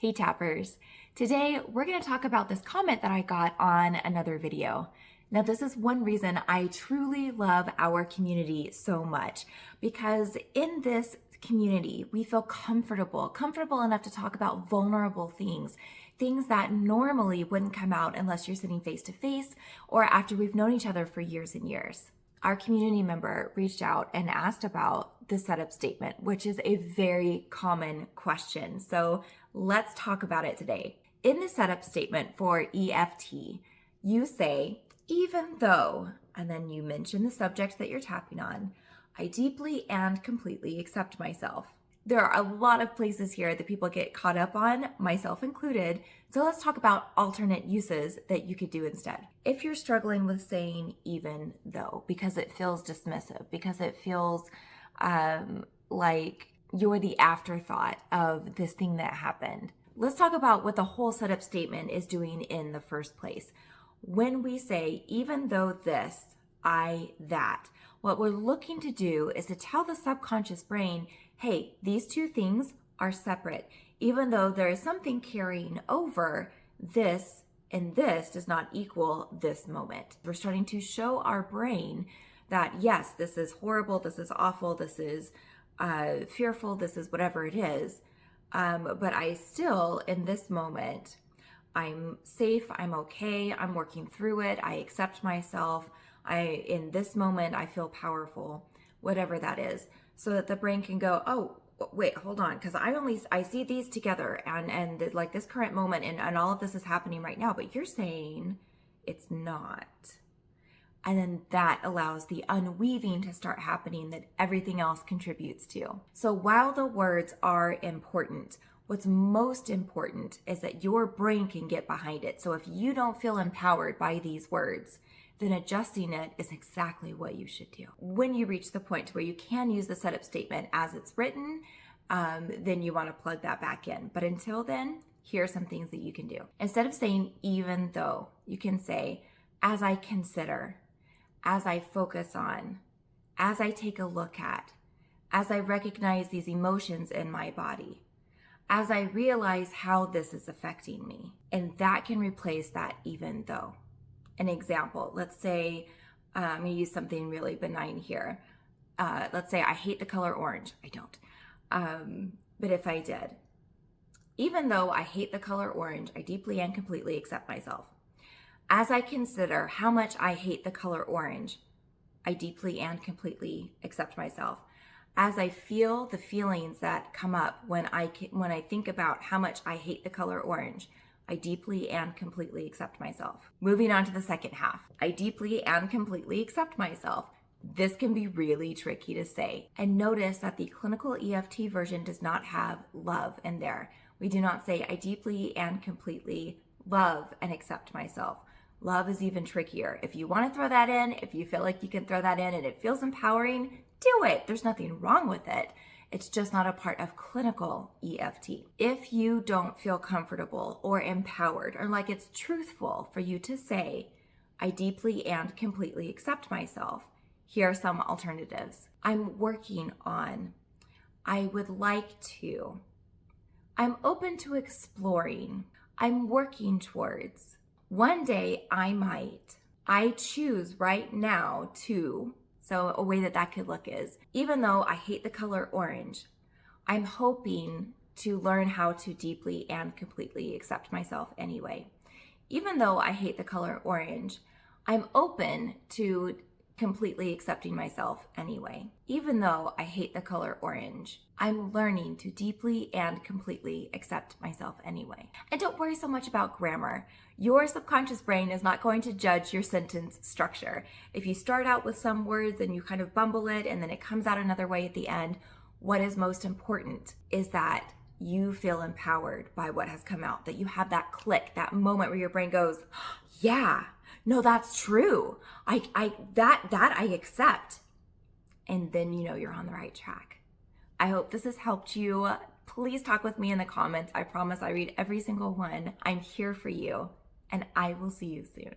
Hey tappers, today we're going to talk about this comment that I got on another video. Now this is one reason I truly love our community so much, because in this community we feel comfortable enough to talk about vulnerable things that normally wouldn't come out unless you're sitting face to face or after we've known each other for years and years. Our community member reached out and asked about the setup statement, which is a very common question. So let's talk about it today. In the setup statement for EFT, you say, even though, and then you mention the subject that you're tapping on, I deeply and completely accept myself. There are a lot of places here that people get caught up on, myself included. So let's talk about alternate uses that you could do instead. If you're struggling with saying even though, because it feels dismissive, because it feels like you're the afterthought of this thing that happened, let's talk about what the whole setup statement is doing in the first place. When we say, even though this, that, what we're looking to do is to tell the subconscious brain, hey, these two things are separate. Even though there is something carrying over, this and this does not equal this moment. We're starting to show our brain that, yes, this is horrible, this is awful, this is fearful, this is whatever it is. But I still, in this moment, I'm safe, I'm okay, I'm working through it, I accept myself. In this moment, I feel powerful, whatever that is, so that the brain can go, oh, wait, hold on, because I see these together and like this current moment and all of this is happening right now, but you're saying it's not. And then that allows the unweaving to start happening that everything else contributes to. So while the words are important, what's most important is that your brain can get behind it. So if you don't feel empowered by these words, then adjusting it is exactly what you should do. When you reach the point where you can use the setup statement as it's written, then you want to plug that back in. But until then, here are some things that you can do. Instead of saying even though, you can say, as I consider, as I focus on, as I take a look at, as I recognize these emotions in my body, as I realize how this is affecting me. And that can replace that even though. An example, let's say, I'm going to use something really benign here. Let's say I hate the color orange. I don't. But if I did, even though I hate the color orange, I deeply and completely accept myself. As I consider how much I hate the color orange, I deeply and completely accept myself. As I feel the feelings that come up when I think about how much I hate the color orange, I deeply and completely accept myself. Moving on to the second half. I deeply and completely accept myself. This can be really tricky to say. And notice that the clinical EFT version does not have love in there. We do not say, I deeply and completely love and accept myself. Love is even trickier. If you want to throw that in, if you feel like you can throw that in and it feels empowering, do it. There's nothing wrong with it. It's just not a part of clinical EFT. If you don't feel comfortable or empowered or like it's truthful for you to say, I deeply and completely accept myself, here are some alternatives. I'm working on. I would like to. I'm open to exploring. I'm working towards. One day I might. I choose right now to. So a way that could look is, even though I hate the color orange, I'm hoping to learn how to deeply and completely accept myself anyway. Even though I hate the color orange, I'm open to completely accepting myself anyway. Even though I hate the color orange, I'm learning to deeply and completely accept myself anyway. And don't worry so much about grammar. Your subconscious brain is not going to judge your sentence structure. If you start out with some words and you kind of bumble it and then it comes out another way at the end, what is most important is that you feel empowered by what has come out, that you have that click, that moment where your brain goes, yeah, no, that's true. I accept. And then you know you're on the right track. I hope this has helped you. Please talk with me in the comments. I promise I read every single one. I'm here for you, and I will see you soon.